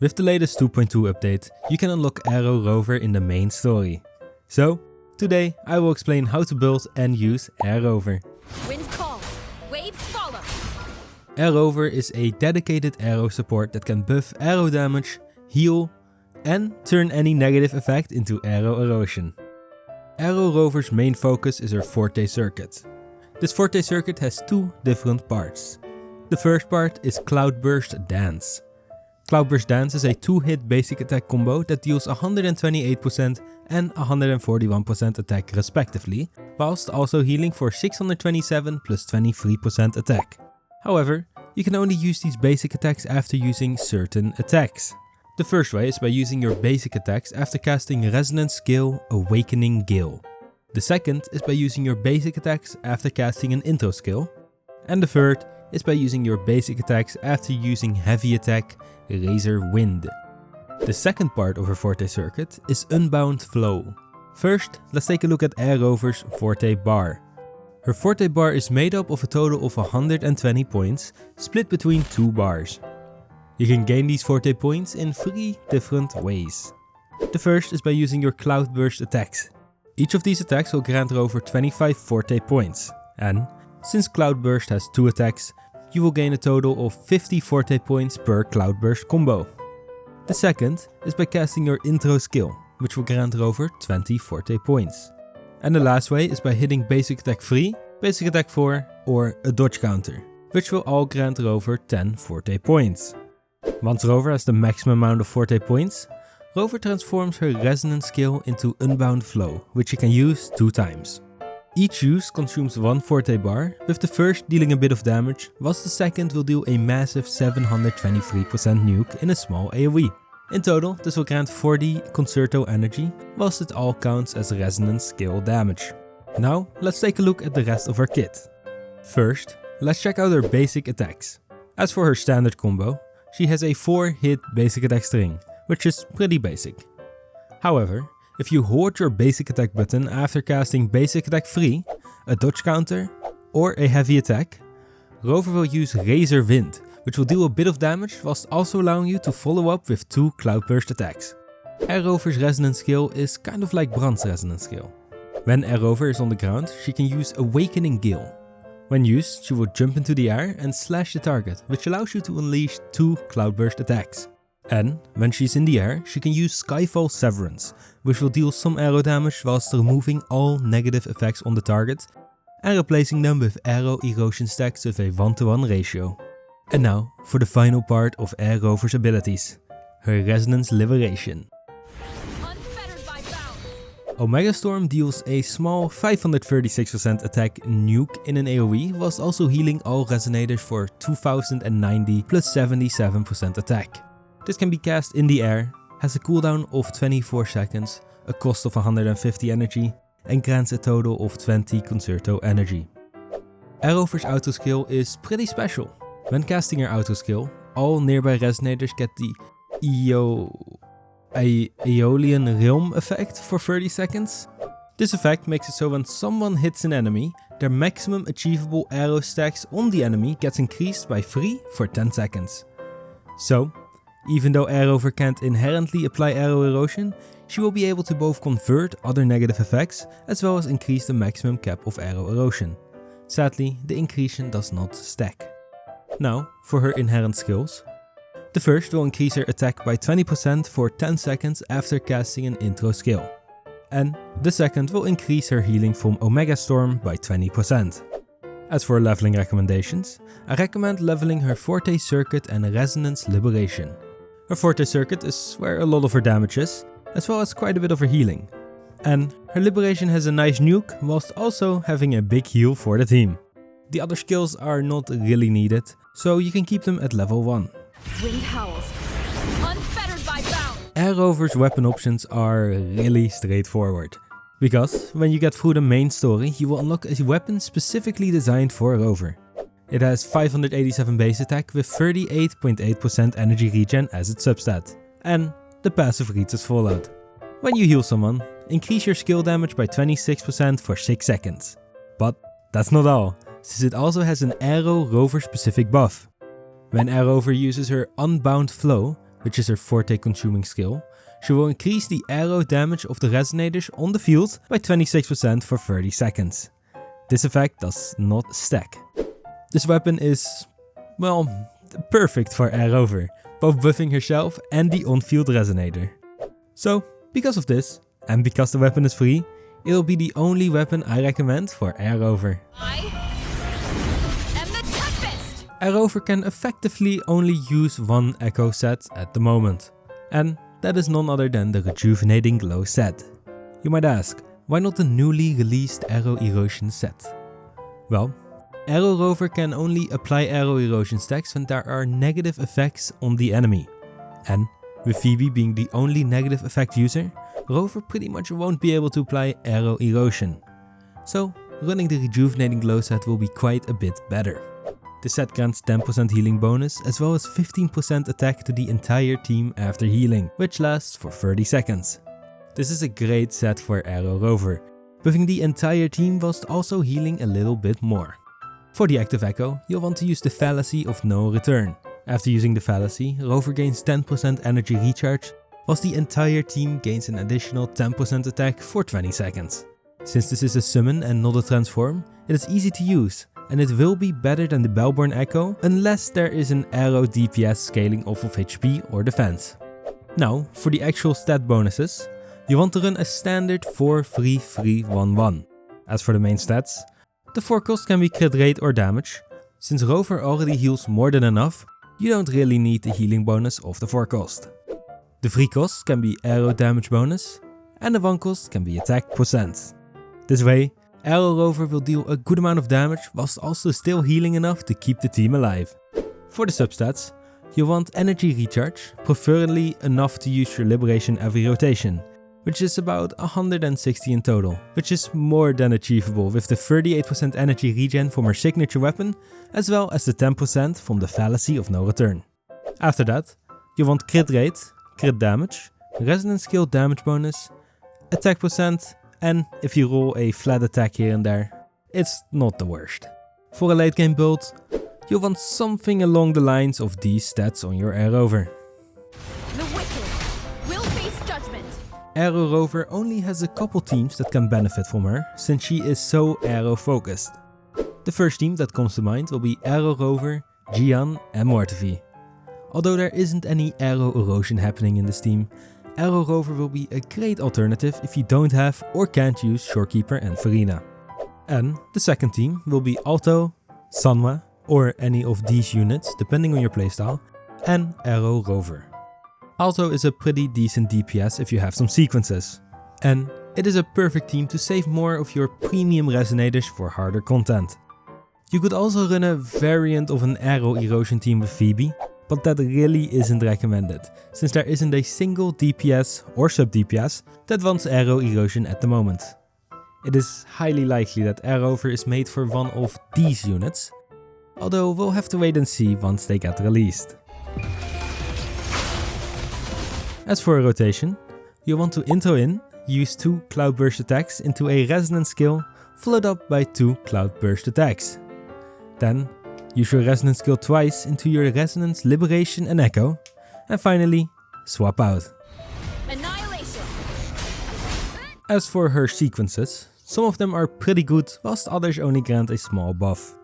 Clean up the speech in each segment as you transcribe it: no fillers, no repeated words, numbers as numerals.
With the latest 2.2 update, you can unlock Aero Rover in the main story. So, today I will explain how to build and use Aero Rover. Wind calls, waves follow. Aero Rover is a dedicated Aero support that can buff Aero damage, heal, and turn any negative effect into Aero erosion. Aero Rover's main focus is her Forte circuit. This Forte circuit has two different parts. The first part is Cloudburst Dance. Cloudburst Dance is a 2-hit basic attack combo that deals 128% and 141% attack respectively, whilst also healing for 627 plus 23% attack. However, you can only use these basic attacks after using certain attacks. The first way is by using your basic attacks after casting Resonance skill Awakening Gale. The second is by using your basic attacks after casting an intro skill. And the third is by using your basic attacks after using heavy attack Razor Wind. The second part of her Forte circuit is Unbound Flow. First, let's take a look at Aero Rover's Forte bar. Her Forte bar is made up of a total of 120 points, split between two bars. You can gain these Forte points in 3 different ways. The first is by using your Cloudburst attacks. Each of these attacks will grant Rover 25 Forte points, and since Cloudburst has 2 attacks, you will gain a total of 50 Forte points per Cloudburst combo. The second is by casting your intro skill, which will grant Rover 20 Forte points. And the last way is by hitting basic attack 3, basic attack 4 or a dodge counter, which will all grant Rover 10 Forte points. Once Rover has the maximum amount of Forte points, Rover transforms her Resonance skill into Unbound Flow, which you can use 2 times. Each use consumes 1 Forte bar, with the first dealing a bit of damage, whilst the second will deal a massive 723% nuke in a small AoE. In total, this will grant 40 Concerto energy, whilst it all counts as Resonance skill damage. Now, let's take a look at the rest of her kit. First, let's check out her basic attacks. As for her standard combo, she has a 4-hit basic attack string, which is pretty basic. However, if you hold your basic attack button after casting basic attack 3, a dodge counter, or a heavy attack, Rover will use Razor Wind, which will deal a bit of damage whilst also allowing you to follow up with 2 Cloudburst attacks. Aero Rover's Resonance skill is kind of like Brand's Resonance skill. When Aero Rover is on the ground, she can use Awakening Gale. When used, she will jump into the air and slash the target, which allows you to unleash 2 Cloudburst attacks. And when she's in the air, she can use Skyfall Severance, which will deal some Aero damage whilst removing all negative effects on the target and replacing them with Aero erosion stacks with a 1-to-1 ratio. And now for the final part of Aero Rover's abilities, her Resonance Liberation. Omega Storm deals a small 536% attack nuke in an AoE, whilst also healing all resonators for 2090 plus 77% attack. This can be cast in the air, has a cooldown of 24 seconds, a cost of 150 energy, and grants a total of 20 Concerto energy. Aero Rover's auto skill is pretty special. When casting her auto skill, all nearby resonators get the Aeolian Realm effect for 30 seconds. This effect makes it so when someone hits an enemy, their maximum achievable Aero stacks on the enemy gets increased by 3 for 10 seconds. So, even though Aero Rover can't inherently apply Aero erosion, she will be able to both convert other negative effects as well as increase the maximum cap of Aero erosion. Sadly, the increase does not stack. Now, for her inherent skills. The first will increase her attack by 20% for 10 seconds after casting an intro skill. And the second will increase her healing from Omega Storm by 20%. As for leveling recommendations, I recommend leveling her Forte circuit and Resonance Liberation. Her Forte circuit is where a lot of her damage is, as well as quite a bit of her healing. And her Liberation has a nice nuke, whilst also having a big heal for the team. The other skills are not really needed, so you can keep them at level 1. Wind howls, unfettered by bounds. Aero Rover's weapon options are really straightforward. Because when you get through the main story, you will unlock a weapon specifically designed for Rover. It has 587 base attack with 38.8% energy regen as its substat. And the passive reads as follows. When you heal someone, increase your skill damage by 26% for 6 seconds. But that's not all, since it also has an Aero Rover specific buff. When Aero Rover uses her Unbound Flow, which is her forte consuming skill, she will increase the aero damage of the resonators on the field by 26% for 30 seconds. This effect does not stack. This weapon is, well, perfect for Rover, both buffing herself and the on-field resonator. So, because of this, and because the weapon is free, it'll be the only weapon I recommend for Rover. I am the toughest! Rover can effectively only use one Echo set at the moment, and that is none other than the Rejuvenating Glow set. You might ask, why not the newly released Aero Erosion set? Well, Aero Rover can only apply Aero Erosion stacks when there are negative effects on the enemy. And with Phoebe being the only negative effect user, Rover pretty much won't be able to apply Aero Erosion. So running the Rejuvenating Glow set will be quite a bit better. The set grants 10% healing bonus as well as 15% attack to the entire team after healing, which lasts for 30 seconds. This is a great set for Aero Rover, buffing the entire team whilst also healing a little bit more. For the active echo, you'll want to use the Fallacy of No Return. After using the Fallacy, Rover gains 10% energy recharge, whilst the entire team gains an additional 10% attack for 20 seconds. Since this is a summon and not a transform, it is easy to use, and it will be better than the Bellborn Echo unless there is an Aero DPS scaling off of HP or defense. Now, for the actual stat bonuses, you want to run a standard 4-3-3-1-1. As for the main stats, the 4 cost can be crit rate or damage. Since Rover already heals more than enough, you don't really need the healing bonus of the 4 cost. The 3 cost can be Aero damage bonus, and the 1 cost can be attack %. This way, Aero Rover will deal a good amount of damage whilst also still healing enough to keep the team alive. For the substats, you want energy recharge, preferably enough to use your liberation every rotation, which is about 160 in total, which is more than achievable with the 38% energy regen from her signature weapon, as well as the 10% from the Fallacy of No Return. After that, you want crit rate, crit damage, resonance skill damage bonus, attack %, and if you roll a flat attack here and there, it's not the worst. For a late game build, you'll want something along the lines of these stats on your Aero Rover. The wicked will face judgment. Aero Rover only has a couple teams that can benefit from her, since she is so Aero focused. The first team that comes to mind will be Aero Rover, Gian and Mortevi. Although there isn't any Aero Erosion happening in this team, Aero Rover will be a great alternative if you don't have or can't use Shorekeeper and Farina. And the second team will be Alto, Sanwa, or any of these units depending on your playstyle, and Aero Rover. Alto is a pretty decent DPS if you have some sequences. And it is a perfect team to save more of your premium resonators for harder content. You could also run a variant of an Aero Erosion team with Phoebe, but that really isn't recommended, since there isn't a single DPS or sub-DPS that wants Aero Erosion at the moment. It is highly likely that Aero Rover is made for one of these units, although we'll have to wait and see once they get released. As for a rotation, you want to intro in, use 2 Cloud Burst attacks into a Resonance skill, followed up by 2 Cloud Burst attacks. Then, use your Resonance skill twice into your Resonance, Liberation and Echo, and finally, swap out. Annihilation. As for her sequences, some of them are pretty good, whilst others only grant a small buff.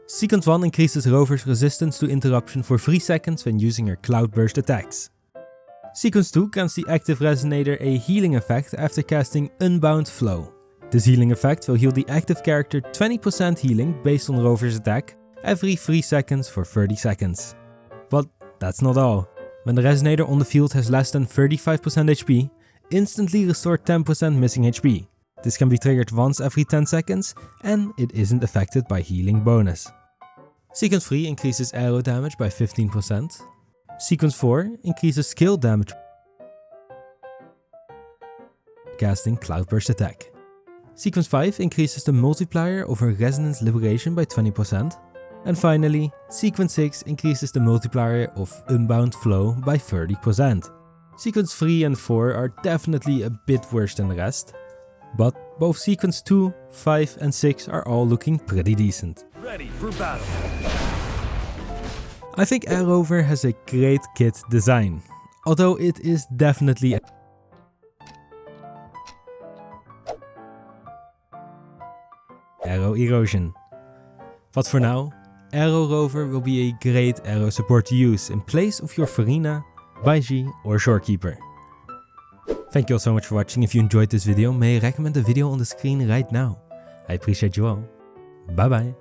Sequence 1 increases Rover's resistance to interruption for 3 seconds when using her Cloud Burst attacks. Sequence 2 grants the active resonator a healing effect after casting Unbound Flow. This healing effect will heal the active character 20% healing based on Rover's attack every 3 seconds for 30 seconds. But that's not all. When the resonator on the field has less than 35% HP, instantly restore 10% missing HP. This can be triggered once every 10 seconds and it isn't affected by healing bonus. Sequence 3 increases Aero damage by 15%. Sequence 4 increases skill damage casting Cloudburst attack. Sequence 5 increases the multiplier of her Resonance Liberation by 20%. And finally, Sequence 6 increases the multiplier of Unbound Flow by 30%. Sequence 3 and 4 are definitely a bit worse than the rest, but both Sequence 2, 5 and 6 are all looking pretty decent. Ready for battle. I think Rover has a great kit design. although it is definitely Aero erosion. But for now, Aero Rover will be a great Aero support to use in place of your Farina, Baiji or Shorekeeper. Thank you all so much for watching. If you enjoyed this video, may I recommend the video on the screen right now. I appreciate you all. Bye bye.